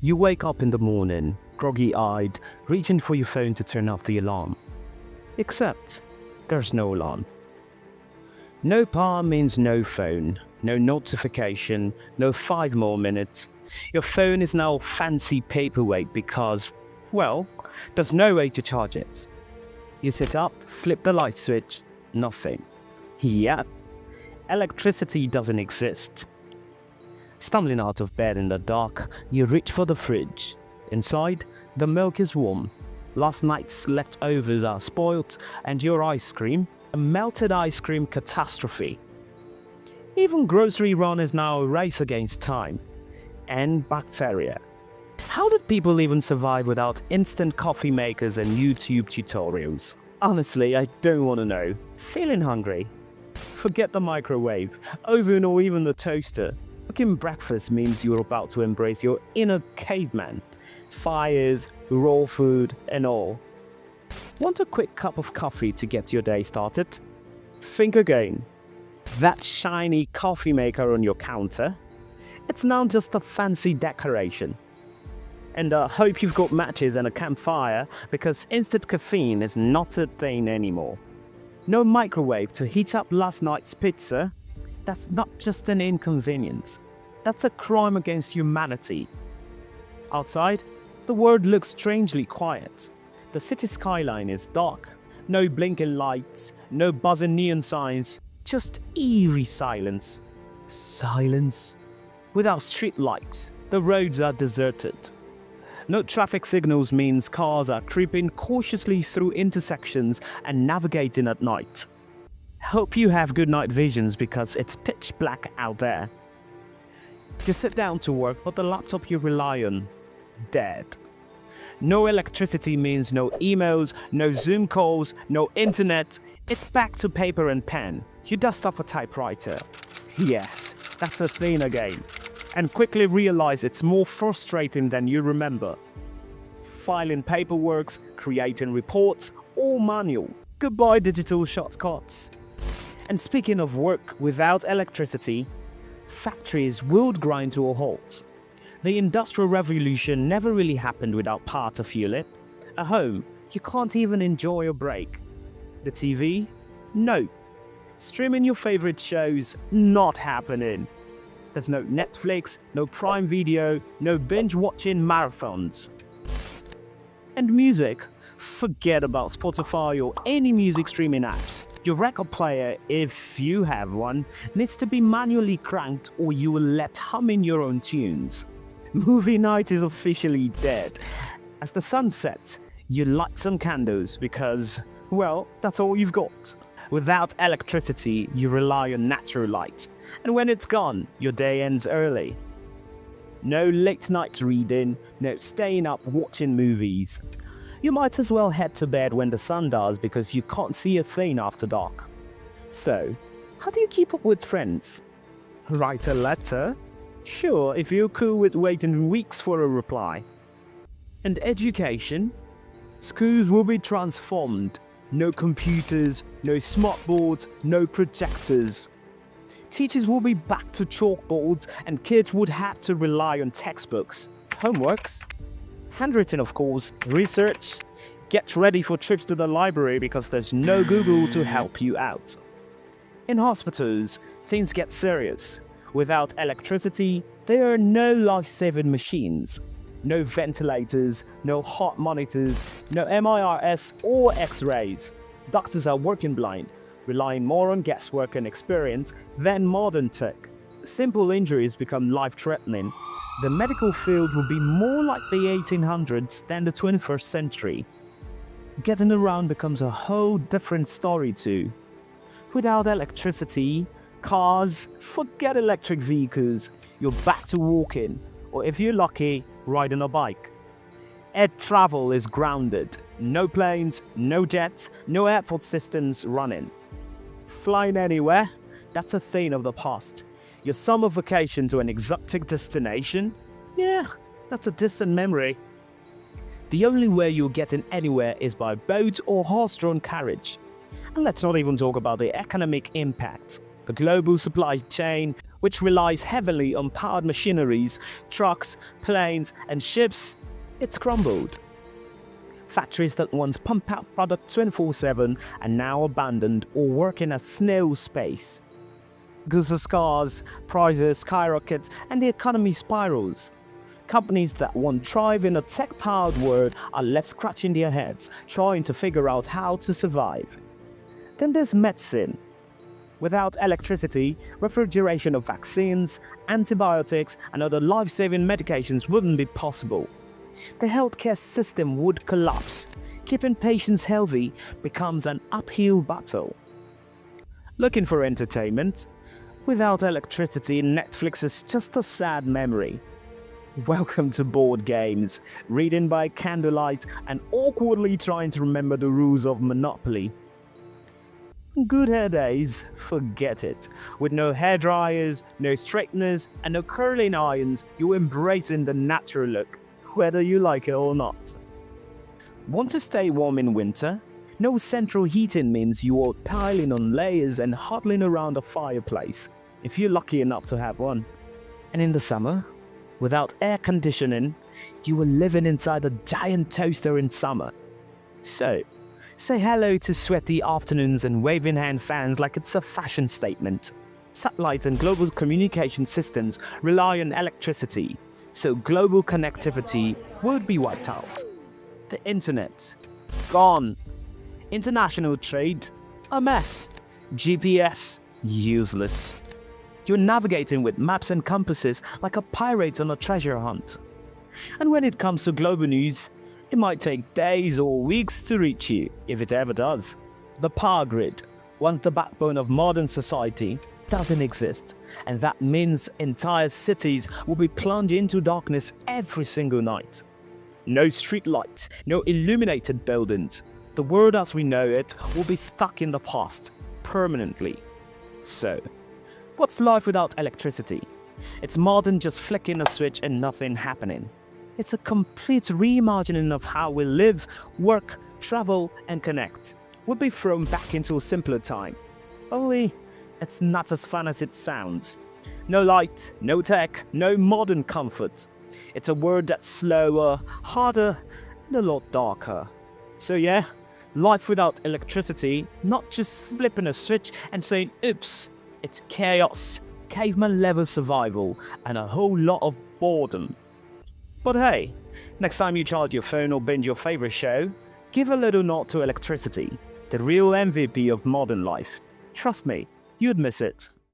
You wake up in the morning, groggy-eyed, reaching for your phone to turn off the alarm. Except, there's no alarm. No power means no phone, no notification, no 5 more minutes. Your phone is now fancy paperweight because, well, there's no way to charge it. You sit up, flip the light switch, nothing. Yep, electricity doesn't exist. Stumbling out of bed in the dark, you reach for the fridge. Inside, the milk is warm. Last night's leftovers are spoilt, and your ice cream, a melted ice cream catastrophe. Even grocery run is now a race against time and bacteria. How did people even survive without instant coffee makers and YouTube tutorials? Honestly, I don't want to know. Feeling hungry? Forget the microwave, oven, or even the toaster. Cooking breakfast means you're about to embrace your inner caveman. Fires, raw food, and all. Want a quick cup of coffee to get your day started? Think again. That shiny coffee maker on your counter? It's now just a fancy decoration. And I hope you've got matches and a campfire, because instant caffeine is not a thing anymore. No microwave to heat up last night's pizza? That's not just an inconvenience. That's a crime against humanity. Outside, the world looks strangely quiet. The city skyline is dark. No blinking lights, no buzzing neon signs, just eerie silence. Silence. Without street lights, the roads are deserted. No traffic signals means cars are creeping cautiously through intersections and navigating at night. Hope you have good night visions because it's pitch black out there. You sit down to work, but the laptop you rely on, dead. No electricity means no emails, no Zoom calls, no internet. It's back to paper and pen. You dust off a typewriter. Yes, that's a thing again. And quickly realize it's more frustrating than you remember. Filing paperwork, creating reports, all manual. Goodbye digital shortcuts. And speaking of work without electricity, factories would grind to a halt. The Industrial Revolution never really happened without power to fuel it. At home, you can't even enjoy a break. The TV? No. Streaming your favorite shows? Not happening. There's no Netflix, no Prime Video, no binge-watching marathons. And music? Forget about Spotify or any music streaming apps. Your record player, if you have one, needs to be manually cranked or you will let humming your own tunes. Movie night is officially dead. As the sun sets, you light some candles because, well, that's all you've got. Without electricity, you rely on natural light. And when it's gone, your day ends early. No late night reading, no staying up watching movies. You might as well head to bed when the sun does because you can't see a thing after dark. So, how do you keep up with friends? Write a letter? Sure, if you're cool with waiting weeks for a reply. And education? Schools will be transformed. No computers, no smartboards, no projectors. Teachers will be back to chalkboards and kids would have to rely on textbooks. Homeworks? Handwritten, of course. Research? Get ready for trips to the library because there's no Google to help you out. In hospitals, things get serious. Without electricity, there are no life-saving machines. No ventilators, no heart monitors, no MIRS or X-rays. Doctors are working blind, relying more on guesswork and experience than modern tech. Simple injuries become life-threatening. The medical field will be more like the 1800s than the 21st century. Getting around becomes a whole different story too. Without electricity, cars, forget electric vehicles, you're back to walking, or if you're lucky, riding a bike. Air travel is grounded. No planes, no jets, no airport systems running. Flying anywhere? That's a thing of the past. Your summer vacation to an exotic destination? Yeah, that's a distant memory. The only way you're getting anywhere is by boat or horse-drawn carriage. And let's not even talk about the economic impact. The global supply chain, which relies heavily on powered machineries, trucks, planes, and ships, it's crumbled. Factories that once pumped out product 24/7 are now abandoned or work in a snail's space. Goods are scarce, prices skyrocket, and the economy spirals. Companies that once thrive in a tech-powered world are left scratching their heads, trying to figure out how to survive. Then there's medicine. Without electricity, refrigeration of vaccines, antibiotics, and other life-saving medications wouldn't be possible. The healthcare system would collapse. Keeping patients healthy becomes an uphill battle. Looking for entertainment? Without electricity, Netflix is just a sad memory. Welcome to board games, reading by candlelight and awkwardly trying to remember the rules of Monopoly. Good hair days, forget it. With no hair dryers, no straighteners, and no curling irons, you're embracing the natural look, whether you like it or not. Want to stay warm in winter? No central heating means you are piling on layers and huddling around a fireplace, if you're lucky enough to have one. And in the summer? Without air conditioning, you were living inside a giant toaster in summer. So, say hello to sweaty afternoons and waving hand fans like it's a fashion statement. Satellite and global communication systems rely on electricity, so global connectivity would be wiped out. The internet, gone. International trade, a mess. GPS, useless. You're navigating with maps and compasses like a pirate on a treasure hunt. And when it comes to global news, it might take days or weeks to reach you, if it ever does. The power grid, once the backbone of modern society, doesn't exist, and that means entire cities will be plunged into darkness every single night. No street lights, no illuminated buildings. The world as we know it will be stuck in the past, permanently. So, what's life without electricity? It's more than just flicking a switch and nothing happening. It's a complete reimagining of how we live, work, travel, and connect. We'll be thrown back into a simpler time. Only, it's not as fun as it sounds. No light, no tech, no modern comfort. It's a world that's slower, harder, and a lot darker. So yeah, life without electricity, not just flipping a switch and saying oops. It's chaos, caveman-level survival, and a whole lot of boredom. But hey, next time you charge your phone or binge your favorite show, give a little nod to electricity, the real MVP of modern life. Trust me, you'd miss it.